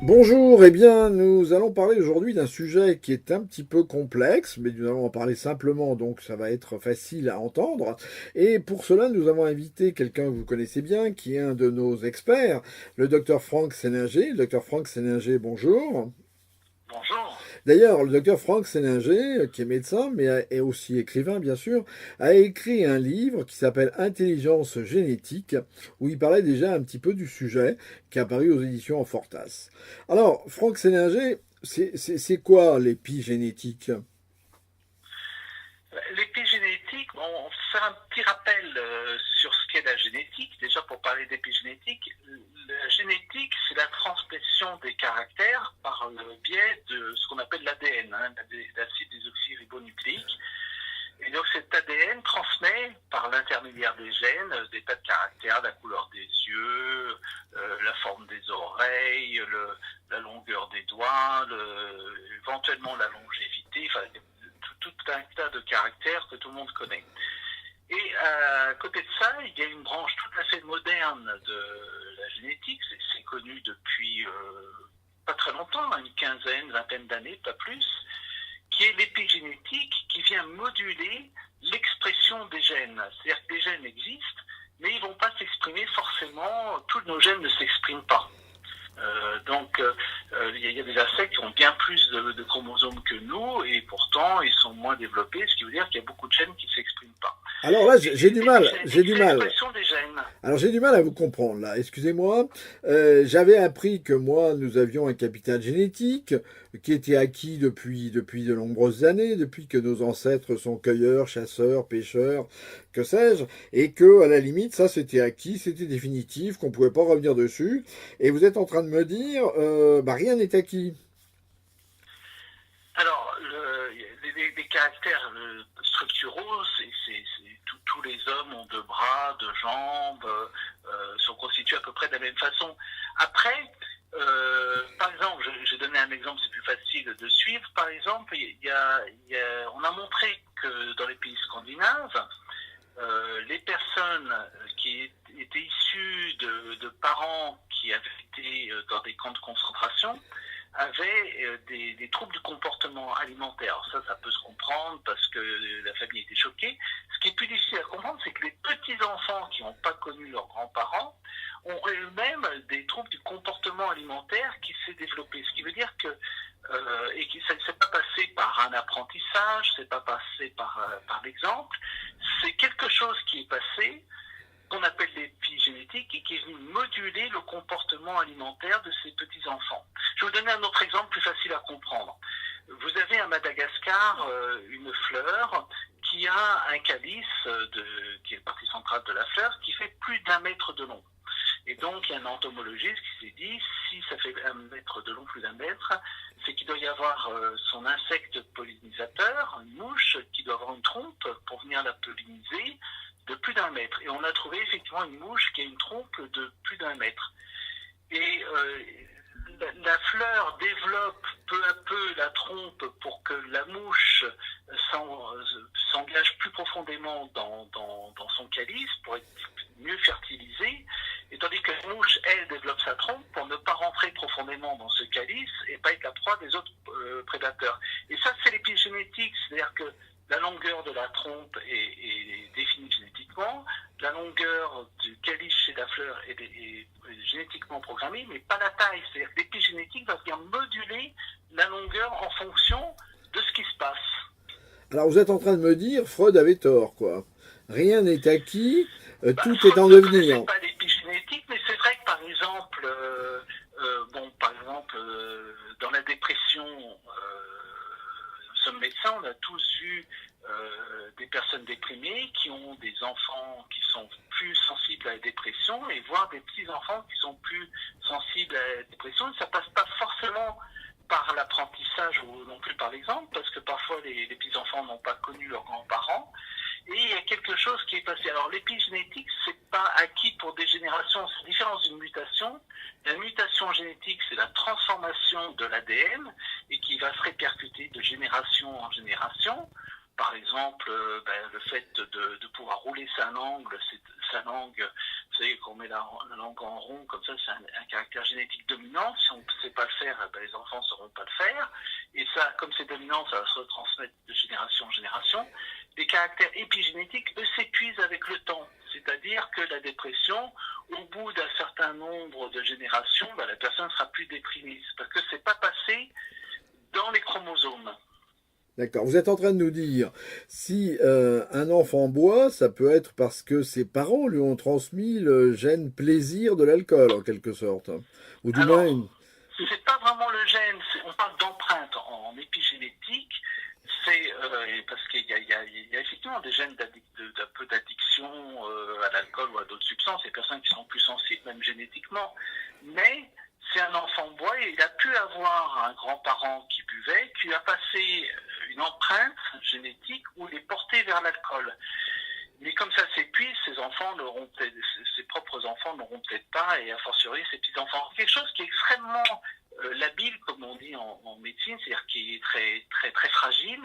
Bonjour, eh bien, nous allons parler aujourd'hui d'un sujet qui est un petit peu complexe, mais nous allons en parler simplement, donc ça va être facile à entendre. Et pour cela, nous avons invité quelqu'un que vous connaissez bien, qui est un de nos experts, le docteur Franck Séninger. Le docteur Franck Séninger, bonjour. Bonjour. D'ailleurs, le docteur Franck Séninger, qui est médecin, mais est aussi écrivain, bien sûr, a écrit un livre qui s'appelle Intelligence génétique, où il parlait déjà un petit peu du sujet, qui est apparu aux éditions Fortas. Alors, Franck Séninger, c'est quoi l'épigénétique? L'épigénétique, bon, on fait un petit rappel sur ce qu'est la génétique. Déjà, pour parler d'épigénétique, la génétique, c'est la transmission des caractères par le biais de ce qu'on appelle l'ADN, hein, l'acide désoxyribonucléique. Et donc cet ADN transmet par l'intermédiaire des gènes des tas de caractères, la couleur des yeux, la forme des oreilles, la longueur des doigts, éventuellement la longévité, enfin tout un tas de caractères que tout le monde connaît. Et à côté de ça, il y a une branche tout à fait moderne de la génétique, c'est connu depuis pas très longtemps, une quinzaine, vingtaine d'années, pas plus, qui est l'épigénétique, qui vient moduler l'expression des gènes. C'est-à-dire que les gènes existent, mais ils ne vont pas s'exprimer forcément, tous nos gènes ne s'expriment pas. Donc, il y a des insectes qui ont bien plus de chromosomes que nous, et pourtant, ils sont moins développés, ce qui veut dire qu'il y a beaucoup de gènes qui ne s'expriment pas. Alors là, Et j'ai du mal, j'ai l'épigénétique, du c'est mal. l'expression des gènes. Alors j'ai du mal à vous comprendre là, excusez-moi. J'avais appris que moi, nous avions un capital génétique qui était acquis depuis de nombreuses années, depuis que nos ancêtres sont cueilleurs, chasseurs, pêcheurs, que sais-je, et que à la limite, ça c'était acquis, c'était définitif, qu'on pouvait pas revenir dessus. Et vous êtes en train de me dire, bah rien n'est acquis. Alors, les caractères structuraux, tous les hommes ont deux bras, deux jambes, sont constitués à peu près de la même façon. Après, par exemple, j'ai donné un exemple, c'est plus facile de suivre. Par exemple, on a montré que dans les pays scandinaves, les personnes qui étaient issues de parents qui avaient été dans des camps de concentration avaient des troubles du comportement alimentaire. Alors ça peut se comprendre parce que la famille était choquée. Ce qui est plus difficile à comprendre, c'est que les petits-enfants qui n'ont pas connu leurs grands-parents ont eux-mêmes des troubles du comportement alimentaire qui s'est développé. Ce qui veut dire que et qui ne s'est pas passé par un apprentissage, c'est pas passé par l'exemple, c'est quelque chose qui est passé qu'on appelle l'épigénétique et qui est venu moduler le comportement alimentaire de ces petits-enfants. Je vais vous donner un autre exemple plus facile à comprendre. Vous avez à Madagascar une fleur qui a un calice, qui est la partie centrale de la fleur, qui fait plus d'un mètre de long. Et donc, il y a un entomologiste qui s'est dit, si ça fait un mètre de long, plus d'un mètre, c'est qu'il doit y avoir son insecte pollinisateur, une mouche, qui doit avoir une trompe pour venir la polliniser de plus d'un mètre. Et on a trouvé effectivement une mouche qui a une trompe de plus d'un mètre. Et la fleur développe peu à peu la trompe pour que la mouche s'engage plus profondément dans son calice pour être mieux fertilisée, et tandis que la mouche, elle, développe sa trompe pour ne pas rentrer profondément dans ce calice et pas être la proie des autres prédateurs. Et ça, c'est l'épigénétique, c'est-à-dire que la longueur de la trompe est définie génétiquement, la longueur du calice chez la fleur est génétiquement programmée, mais pas la taille. C'est-à-dire que l'épigénétique va venir moduler la longueur en fonction de ce qui se passe. Alors vous êtes en train de me dire, Freud avait tort, quoi. Rien n'est acquis, tout est Freud en ne connaissait devenir. pas l'épigénétique, mais c'est vrai que par exemple, dans la dépression, nous sommes médecins, on a tous eu des personnes déprimées qui ont des enfants qui sont plus sensibles à la dépression et voire des petits-enfants qui sont plus sensibles à la dépression. Et ça passe pas forcément par l'apprentissage ou non plus par l'exemple, parce que parfois les petits-enfants n'ont pas connu leurs grands-parents. Et il y a quelque chose qui est passé. Alors l'épigénétique, c'est pas acquis pour des générations, c'est différent d'une mutation. La mutation génétique, c'est la transformation de l'ADN et qui va se répercuter de génération en génération. Par exemple, le fait de pouvoir rouler sa langue, savez, qu'on met la langue en rond, comme ça, c'est un caractère génétique dominant. Si on ne sait pas le faire, les enfants ne sauront pas le faire. Et ça, comme c'est dominant, ça va se transmettre de génération en génération. Les caractères épigénétiques, eux, s'épuisent avec le temps. C'est-à-dire que la dépression, au bout d'un certain nombre de générations, la personne sera plus déprimée. Parce que c'est pas passé dans les chromosomes. D'accord. Vous êtes en train de nous dire, si un enfant boit, ça peut être parce que ses parents lui ont transmis le gène plaisir de l'alcool, en quelque sorte. Ou du moins, Alors, c'est pas vraiment le gène, on parle d'empreinte en épigénétique, c'est parce qu'il y a effectivement des gènes d'un peu d'addiction à l'alcool ou à d'autres substances, il y a des personnes qui sont plus sensibles, même génétiquement, mais si un enfant boit, il a pu avoir un grand-parent qui buvait, qui a passé une empreinte génétique où il est porté vers l'alcool. Mais comme ça s'épuise, ses propres enfants n'auront peut-être pas, et a fortiori ses petits-enfants. Quelque chose qui est extrêmement labile, comme on dit en médecine, c'est-à-dire qui est très, très, très fragile,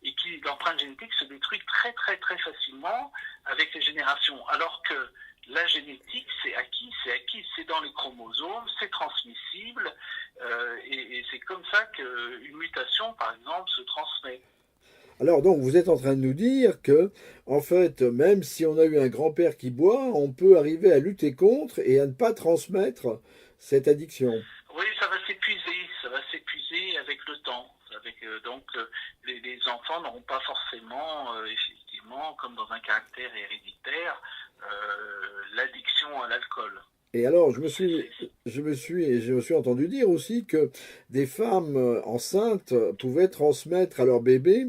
et qui, l'empreinte génétique se détruit très, très, très facilement avec les générations. Alors que la génétique, c'est acquis, c'est dans les chromosomes, c'est transmissible, et c'est comme ça qu'une mutation, par exemple, se transmet. alors donc vous êtes en train de nous dire que, en fait, même si on a eu un grand-père qui boit, on peut arriver à lutter contre et à ne pas transmettre cette addiction. Oui, ça va s'épuiser avec le temps. Les enfants n'auront pas forcément, effectivement, comme dans un caractère héréditaire, l'addiction à l'alcool. Et alors, je me suis entendu dire aussi que des femmes enceintes pouvaient transmettre à leur bébé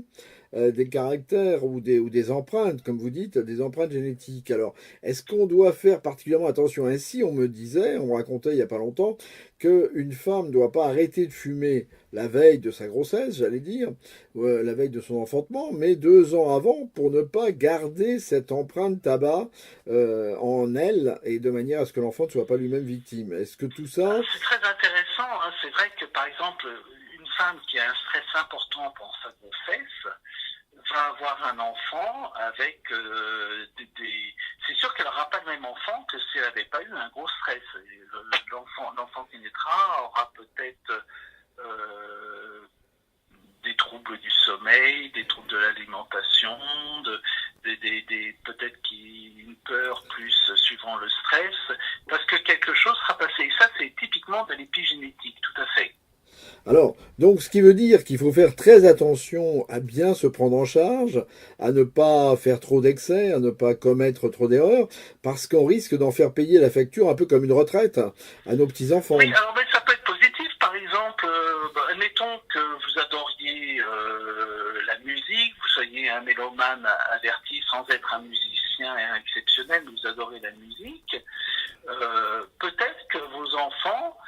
des caractères ou des empreintes, comme vous dites, des empreintes génétiques. Alors, est-ce qu'on doit faire particulièrement attention? Ainsi, on me racontait il n'y a pas longtemps, qu'une femme ne doit pas arrêter de fumer la veille de sa grossesse, j'allais dire, la veille de son enfantement, mais 2 ans avant, pour ne pas garder cette empreinte tabac en elle, et de manière à ce que l'enfant ne soit pas lui-même victime. Est-ce que tout ça... C'est très intéressant. Hein. C'est vrai que, par exemple, une femme qui a un stress important pendant sa grossesse va avoir un enfant avec c'est sûr qu'elle n'aura pas le même enfant que si elle n'avait pas eu un gros stress. L'enfant qui naîtra aura peut-être des troubles du sommeil, des troubles de l'alimentation, peut-être une peur plus suivant le stress, parce que quelque chose sera passé. Et ça, c'est typiquement de l'épigénétique, tout à fait. Alors, donc, ce qui veut dire qu'il faut faire très attention à bien se prendre en charge, à ne pas faire trop d'excès, à ne pas commettre trop d'erreurs, parce qu'on risque d'en faire payer la facture un peu comme une retraite à nos petits-enfants. Oui, alors mais ça peut être positif. Par exemple, admettons que vous adoriez la musique, vous soyez un mélomane averti sans être un musicien exceptionnel, vous adorez la musique. Peut-être que vos enfants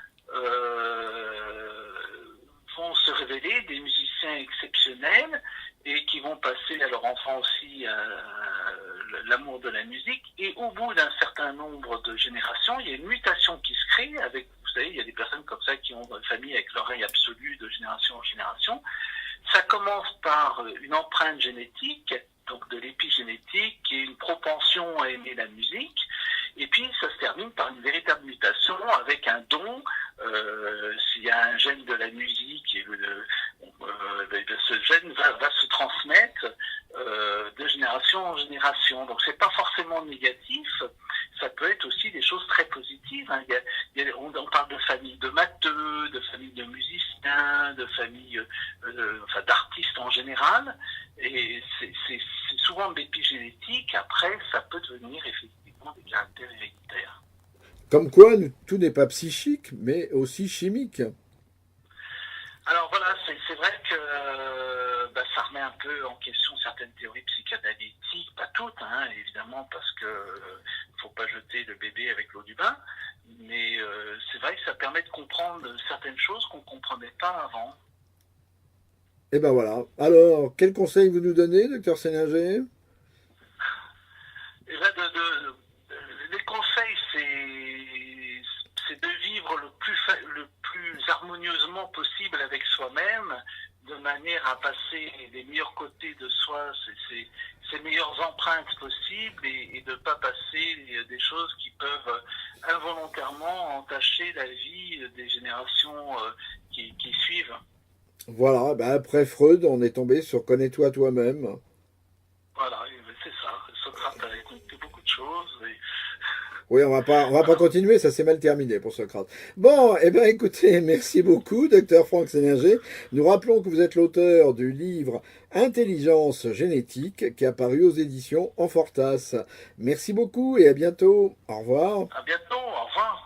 vont se révéler des musiciens exceptionnels et qui vont passer à leur enfant aussi l'amour de la musique. Et au bout d'un certain nombre de générations, il y a une mutation qui se crée avec, vous savez, il y a des personnes comme ça qui ont une famille avec l'oreille absolue de génération en génération. Ça commence par une empreinte génétique, donc de l'épigénétique, qui est une propension à aimer la musique. Et puis, ça se termine par une véritable mutation avec un don. S'il y a un gène de la musique, ce gène va se transmettre de génération en génération. Donc, c'est pas forcément négatif. Ça peut être aussi des choses très positives. Hein. On parle de familles de matheux, de familles de musiciens, de familles d'artistes en général. Et c'est souvent de l'épigénétique. Après, ça peut devenir effectivement des caractères héréditaires. Comme quoi, tout n'est pas psychique, mais aussi chimique. Alors voilà, c'est vrai que ça remet un peu en question certaines théories psychanalytiques, pas toutes, hein, évidemment, parce que faut pas jeter le bébé avec l'eau du bain, mais c'est vrai que ça permet de comprendre certaines choses qu'on ne comprenait pas avant. Et ben voilà. Alors, quel conseil vous nous donnez, docteur Séninger? Et là, les conseils, c'est de vivre le plus harmonieusement possible avec soi-même, de manière à passer les meilleurs côtés de soi, ses meilleures empreintes possibles et de ne pas passer des choses qui peuvent involontairement entacher la vie des générations qui suivent. Voilà, ben après Freud, on est tombé sur Connais-toi toi-même. Voilà, c'est ça. Socrate a écouté beaucoup de choses. Oui, on va pas continuer, ça s'est mal terminé pour Socrate. Bon, eh bien écoutez, merci beaucoup, docteur Franck Séninger. Nous rappelons que vous êtes l'auteur du livre Intelligence génétique qui est apparu aux éditions Enfortas. Merci beaucoup et à bientôt. Au revoir. À bientôt, au revoir.